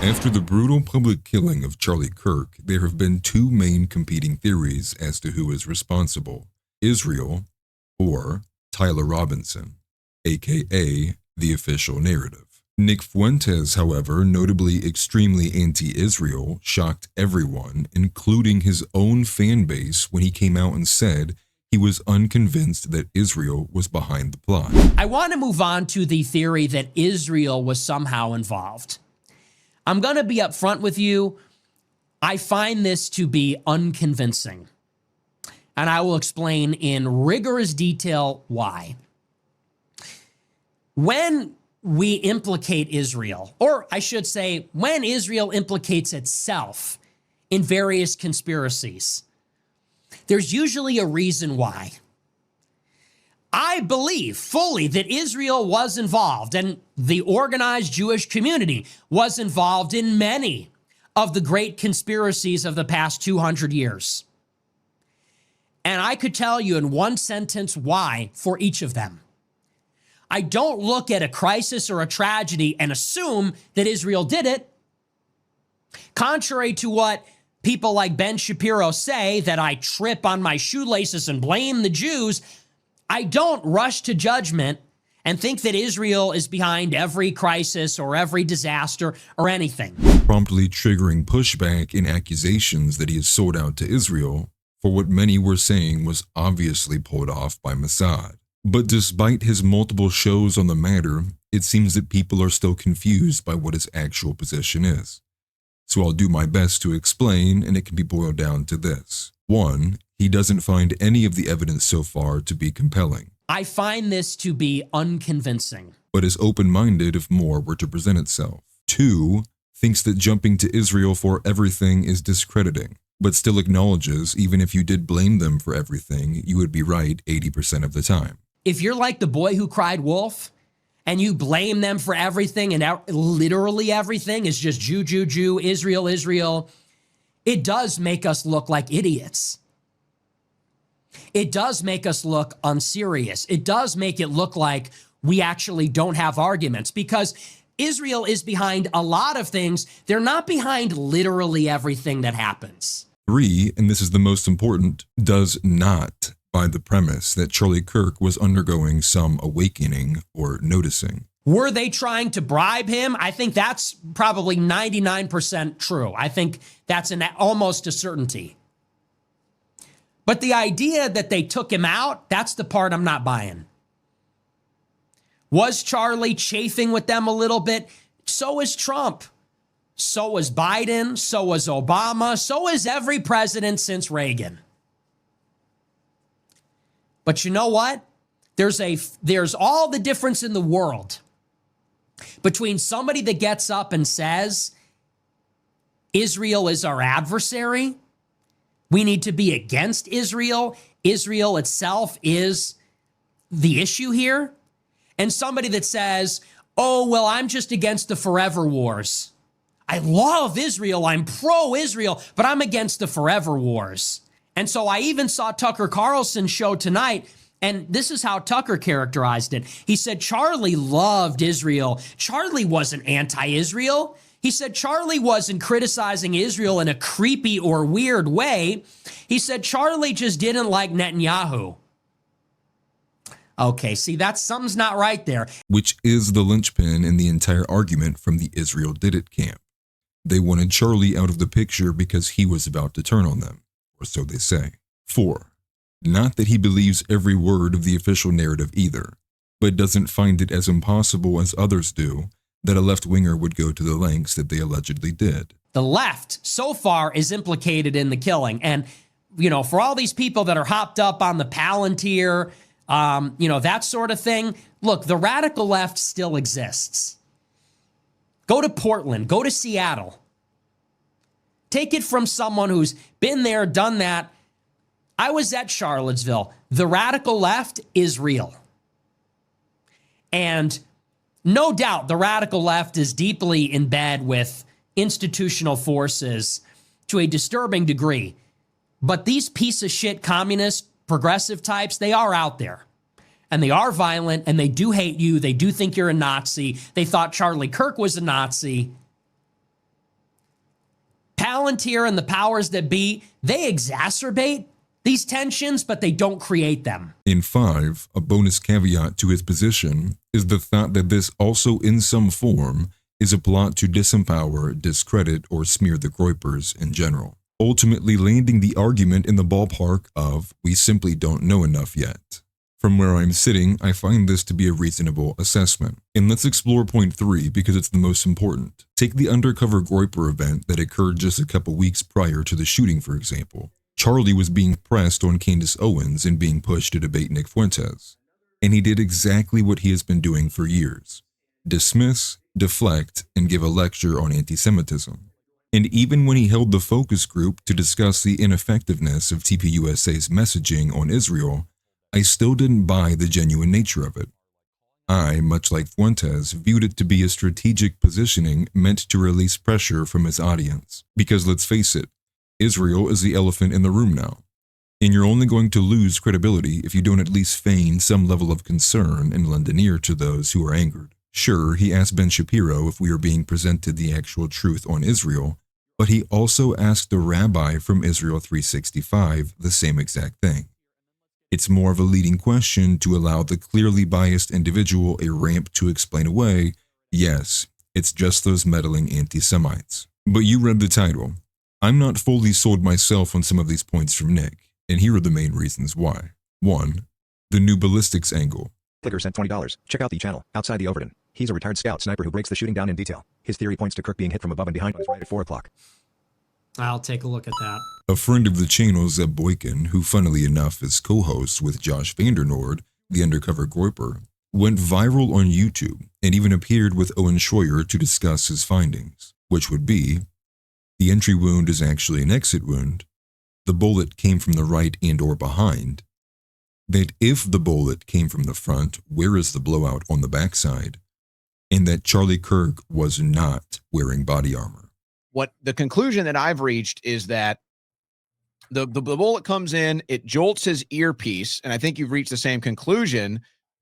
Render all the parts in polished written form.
After the brutal public killing of Charlie Kirk, there have been two main competing theories as to who is responsible: Israel or Tyler Robinson, aka the official narrative. Nick Fuentes, however, notably extremely anti-Israel, shocked everyone, including his own fan base, when he came out and said he was unconvinced that Israel was behind the plot. I want to move on to the theory that Israel was somehow involved. I'm going to be upfront with you. I find this to be unconvincing, and I will explain in rigorous detail why. When we implicate Israel, or I should say, when Israel implicates itself in various conspiracies, there's usually a reason why. I believe fully that Israel was involved, and the organized Jewish community was involved in many of the great conspiracies of the past 200 years. And I could tell you in one sentence why for each of them. I don't look at a crisis or a tragedy and assume that Israel did it. Contrary to what people like Ben Shapiro say, that I trip on my shoelaces and blame the Jews, I don't rush to judgment and think that Israel is behind every crisis or every disaster or anything. Promptly triggering pushback and accusations that he has sold out to Israel for what many were saying was obviously pulled off by Mossad. But despite his multiple shows on the matter, it seems that people are still confused by what his actual position is. So I'll do my best to explain, and it can be boiled down to this. 1, he doesn't find any of the evidence so far to be compelling. I find this to be unconvincing. But is open-minded if more were to present itself. 2, thinks that jumping to Israel for everything is discrediting, but still acknowledges even if you did blame them for everything, you would be right 80% of the time. If you're like the boy who cried wolf and you blame them for everything and literally everything is just Jew, Jew, Jew, Israel, Israel, it does make us look like idiots. It does make us look unserious. It does make it look like we actually don't have arguments, because Israel is behind a lot of things. They're not behind literally everything that happens. 3, and this is the most important, does not buy the premise that Charlie Kirk was undergoing some awakening or noticing. Were they trying to bribe him? I think that's probably 99% true. I think that's almost a certainty. But the idea that they took him out, that's the part I'm not buying. Was Charlie chafing with them a little bit? So is Trump. So was Biden. So was Obama. So is every president since Reagan. But you know what? There's all the difference in the world between somebody that gets up and says, Israel is our adversary, we need to be against Israel, Israel itself is the issue here, and somebody that says, oh, well, I'm just against the forever wars. I love Israel, I'm pro-Israel, but I'm against the forever wars. And so I even saw Tucker Carlson's show tonight, and this is how Tucker characterized it. He said Charlie loved Israel. Charlie wasn't anti-Israel. He said Charlie wasn't criticizing Israel in a creepy or weird way. He said Charlie just didn't like Netanyahu. Okay, see, something's not right there. Which is the linchpin in the entire argument from the Israel did it camp. They wanted Charlie out of the picture because he was about to turn on them, or so they say. 4, not that he believes every word of the official narrative either, but doesn't find it as impossible as others do that a left-winger would go to the lengths that they allegedly did. The left, so far, is implicated in the killing. And, for all these people that are hopped up on the Palantir, that sort of thing, look, the radical left still exists. Go to Portland, go to Seattle. Take it from someone who's been there, done that. I was at Charlottesville. The radical left is real. And no doubt the radical left is deeply in bed with institutional forces to a disturbing degree. But these piece of shit communist progressive types, they are out there. And they are violent, and they do hate you. They do think you're a Nazi. They thought Charlie Kirk was a Nazi. Palantir and the powers that be, they exacerbate these tensions, but they don't create them. In 5, a bonus caveat to his position is the thought that this also in some form is a plot to disempower, discredit, or smear the Groypers in general, ultimately landing the argument in the ballpark of we simply don't know enough yet. From where I'm sitting, I find this to be a reasonable assessment. And let's explore point 3 because it's the most important. Take the undercover Groyper event that occurred just a couple weeks prior to the shooting, for example. Charlie was being pressed on Candace Owens and being pushed to debate Nick Fuentes. And he did exactly what he has been doing for years. Dismiss, deflect, and give a lecture on anti-Semitism. And even when he held the focus group to discuss the ineffectiveness of TPUSA's messaging on Israel, I still didn't buy the genuine nature of it. I, much like Fuentes, viewed it to be a strategic positioning meant to release pressure from his audience. Because let's face it, Israel is the elephant in the room now. And you're only going to lose credibility if you don't at least feign some level of concern and lend an ear to those who are angered. Sure, he asked Ben Shapiro if we are being presented the actual truth on Israel, but he also asked a rabbi from Israel 365 the same exact thing. It's more of a leading question to allow the clearly biased individual a ramp to explain away, yes, it's just those meddling anti-Semites. But you read the title. I'm not fully sold myself on some of these points from Nick, and here are the main reasons why. 1. The new ballistics angle. Clicker sent $20. Check out the channel, Outside the Overton. He's a retired scout sniper who breaks the shooting down in detail. His theory points to Kirk being hit from above and behind on his right at 4 o'clock. I'll take a look at that. A friend of the channel, Zeb Boykin, who funnily enough is co-host with Josh Vandernoord, the undercover Groyper, went viral on YouTube and even appeared with Owen Schroyer to discuss his findings, which would be, the entry wound is actually an exit wound, the bullet came from the right and or behind, that if the bullet came from the front, where is the blowout on the backside, and that Charlie Kirk was not wearing body armor. What the conclusion that I've reached is that the bullet comes in, it jolts his earpiece, and I think you've reached the same conclusion,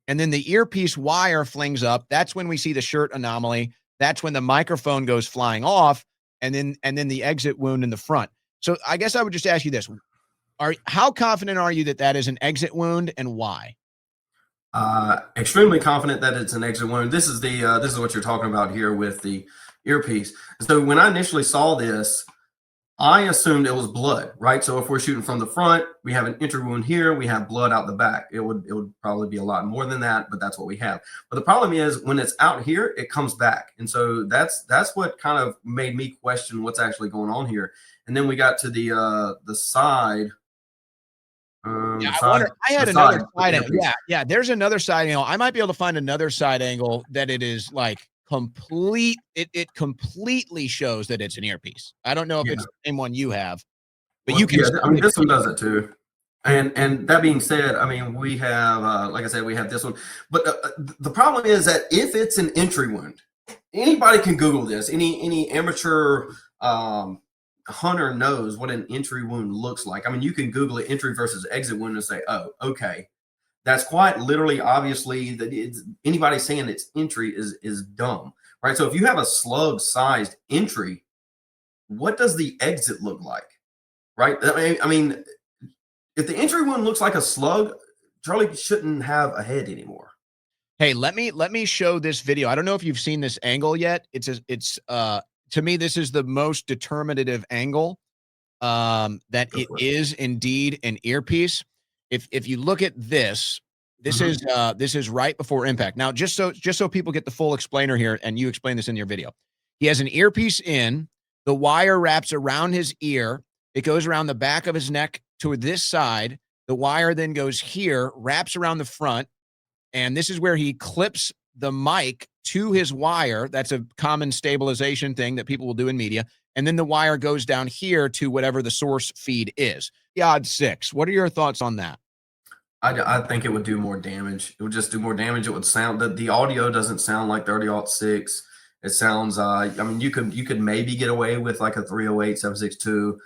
and then the earpiece wire flings up. That's when we see the shirt anomaly. That's when the microphone goes flying off, and then the exit wound in the front. So I guess I would just ask you this. How confident are you that that is an exit wound, and why? Extremely confident that it's an exit wound. This is what you're talking about here with the earpiece. So when I initially saw this, I assumed it was blood, right? So if we're shooting from the front, we have an entry wound here, we have blood out the back. It would probably be a lot more than that, but that's what we have. But the problem is when it's out here, it comes back. And so that's what kind of made me question what's actually going on here. And then we got to the side. I had another side angle. Yeah. There's another side angle. I might be able to find another side angle that it is like complete. It completely shows that it's an earpiece. I don't know if it's the same one you have, but you can. Yeah, I mean, this one does it too. And that being said, I mean, we have, like I said, we have this one. But the problem is that if it's an entry wound, anybody can Google this. Any amateur hunter knows what an entry wound looks like. I mean, you can Google it, entry versus exit wound, and say, oh, okay. That's quite literally, obviously, that it's anybody saying it's entry is dumb, right? So if you have a slug-sized entry, what does the exit look like, right? I mean, if the entry wound looks like a slug, Charlie shouldn't have a head anymore. Hey, let me show this video. I don't know if you've seen this angle yet. It's to me, this is the most determinative angle. That it is indeed an earpiece. If you look at this is right before impact. Now, just so people get the full explainer here, and you explain this in your video. He has an earpiece in, the wire wraps around his ear. It goes around the back of his neck to this side. The wire then goes here, wraps around the front, and this is where he clips the mic to his wire. That's a common stabilization thing that people will do in media. And then the wire goes down here to whatever the source feed is. The odd 6. What are your thoughts on that? I think it would do more damage. It would just do more damage. It would sound that the audio doesn't sound like 30-06. It sounds, I mean, you could maybe get away with like a 308, 762.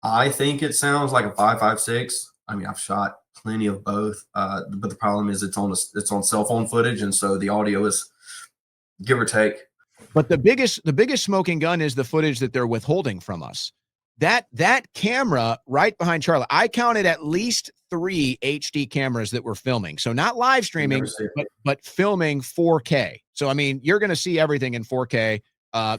I think it sounds like a 5.56. I mean, I've shot plenty of both, but the problem is it's on cell phone footage, and so the audio is give or take. But the biggest smoking gun is the footage that they're withholding from us. that camera right behind Charlie, I counted at least 3 HD cameras that were filming. So not live streaming, but filming 4K. So, I mean, you're going to see everything in 4K,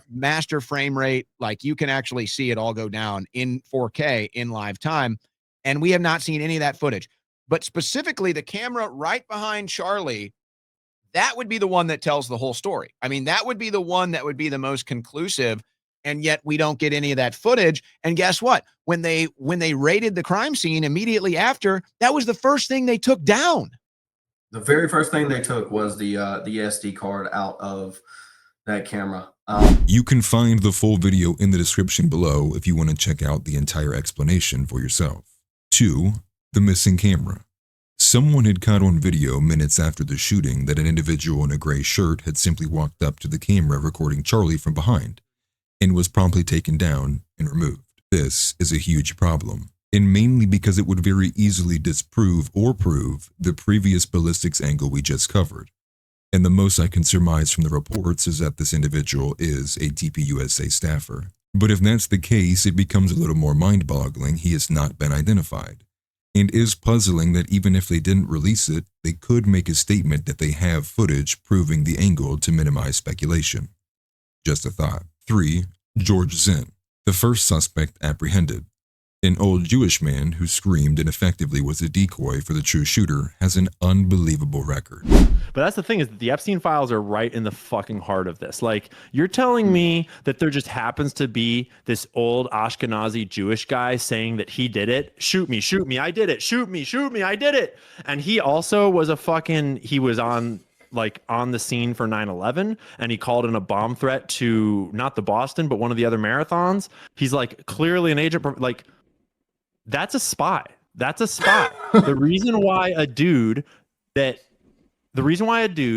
master frame rate. Like, you can actually see it all go down in 4K in live time. And we have not seen any of that footage. But specifically, the camera right behind Charlie, that would be the one that tells the whole story. I mean, that would be the one that would be the most conclusive. And yet we don't get any of that footage. And guess what? When they raided the crime scene immediately after, that was the first thing they took down. The very first thing they took was the SD card out of that camera. You can find the full video in the description below if you want to check out the entire explanation for yourself. 2. The missing camera. Someone had caught on video minutes after the shooting that an individual in a gray shirt had simply walked up to the camera recording Charlie from behind, and was promptly taken down and removed. This is a huge problem, and mainly because it would very easily disprove or prove the previous ballistics angle we just covered. And the most I can surmise from the reports is that this individual is a DPUSA staffer. But if that's the case, it becomes a little more mind-boggling he has not been identified, and is puzzling that even if they didn't release it, they could make a statement that they have footage proving the angle to minimize speculation. Just a thought. 3. George Zinn, the first suspect apprehended. An old Jewish man who screamed and effectively was a decoy for the true shooter, has an unbelievable record. But that's the thing, is that the Epstein files are right in the fucking heart of this. Like, you're telling me that there just happens to be this old Ashkenazi Jewish guy saying that he did it? Shoot me, I did it. Shoot me, I did it. And he also was he was on the scene for 9/11, and he called in a bomb threat to not the Boston, but one of the other marathons. He's like clearly an agent. Like, that's a spy. The reason why a dude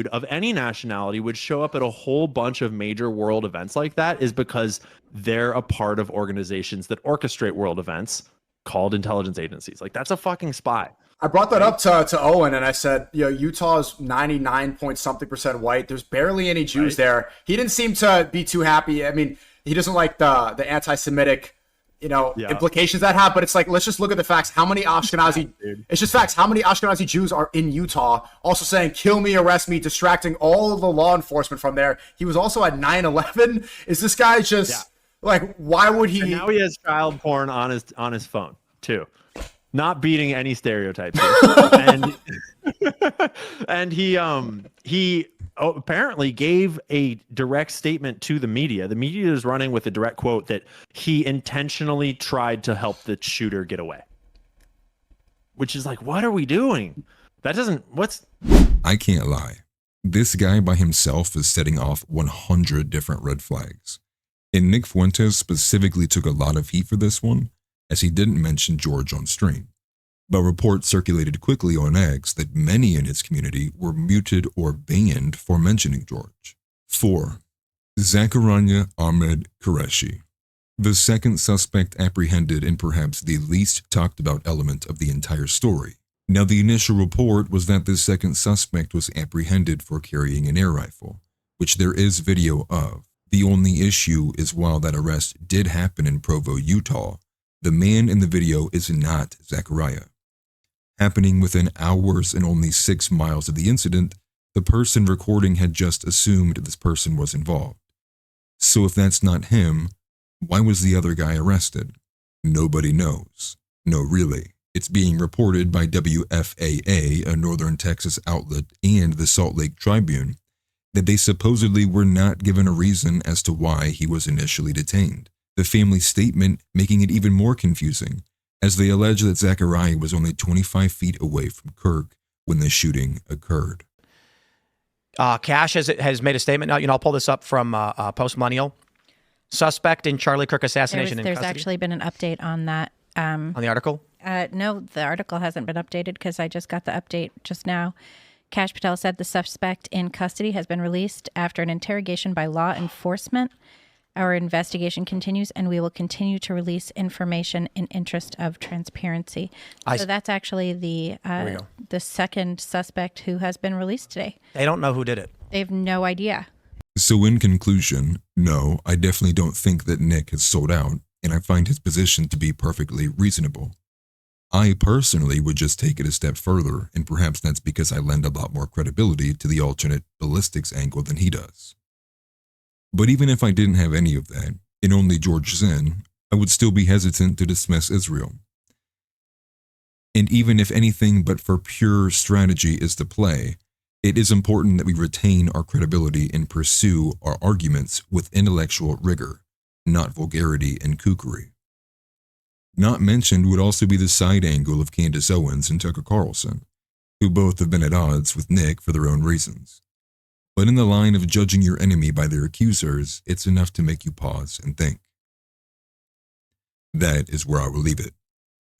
of any nationality would show up at a whole bunch of major world events like that is because they're a part of organizations that orchestrate world events called intelligence agencies. Like, that's a fucking spy. I brought that up to Owen, and I said, Utah's 99 point something % white. There's barely any Jews there. He didn't seem to be too happy. I mean, he doesn't like the anti-Semitic, implications that have. But it's like, let's just look at the facts. How many Ashkenazi? It's just facts. How many Ashkenazi Jews are in Utah? Also saying, "Kill me, arrest me," distracting all the law enforcement from there. He was also at 9/11. Is this guy just like? Why would he? And now he has child porn on his phone too. Not beating any stereotypes. and he apparently gave a direct statement to the media. The media is running with a direct quote that he intentionally tried to help the shooter get away. Which is like, what are we doing? I can't lie. This guy by himself is setting off 100 different red flags. And Nick Fuentes specifically took a lot of heat for this one, as he didn't mention George on stream. But reports circulated quickly on X that many in his community were muted or banned for mentioning George. 4. Zachariah Ahmed Quereshi, the second suspect apprehended and perhaps the least talked about element of the entire story. Now, the initial report was that this second suspect was apprehended for carrying an air rifle, which there is video of. The only issue is while that arrest did happen in Provo, Utah, the man in the video is not Zachariah. Happening within hours and only 6 miles of the incident, the person recording had just assumed this person was involved. So if that's not him, why was the other guy arrested? Nobody knows. No, really. It's being reported by WFAA, a Northern Texas outlet, and the Salt Lake Tribune, that they supposedly were not given a reason as to why he was initially detained. The family's statement making it even more confusing, as they allege that Zachariah was only 25 feet away from Kirk when the shooting occurred. Cash has made a statement. Now, I'll pull this up from Post Millennial. Suspect in Charlie Kirk assassination in There's custody. actually been an update on that. On the article? No, the article hasn't been updated because I just got the update just now. Cash Patel said the suspect in custody has been released after an interrogation by law enforcement. Our investigation continues, and we will continue to release information in interest of transparency. So that's actually the second suspect who has been released today. They don't know who did it. They have no idea. So in conclusion, no, I definitely don't think that Nick has sold out. and I find his position to be perfectly reasonable. I personally would just take it a step further, and perhaps that's because I lend a lot more credibility to the alternate ballistics angle than he does. But even if I didn't have any of that, and only George Zinn, I would still be hesitant to dismiss Israel. And even if anything but for pure strategy is the play, it is important that we retain our credibility and pursue our arguments with intellectual rigor, not vulgarity and kookery. Not mentioned would also be the side angle of Candace Owens and Tucker Carlson, who both have been at odds with Nick for their own reasons. But in the line of judging your enemy by their accusers, it's enough to make you pause and think. That is where I will leave it.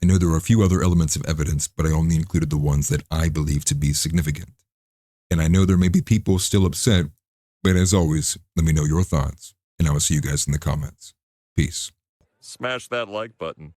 I know there are a few other elements of evidence, but I only included the ones that I believe to be significant. And I know there may be people still upset, but as always, let me know your thoughts, and I will see you guys in the comments. Peace. Smash that like button.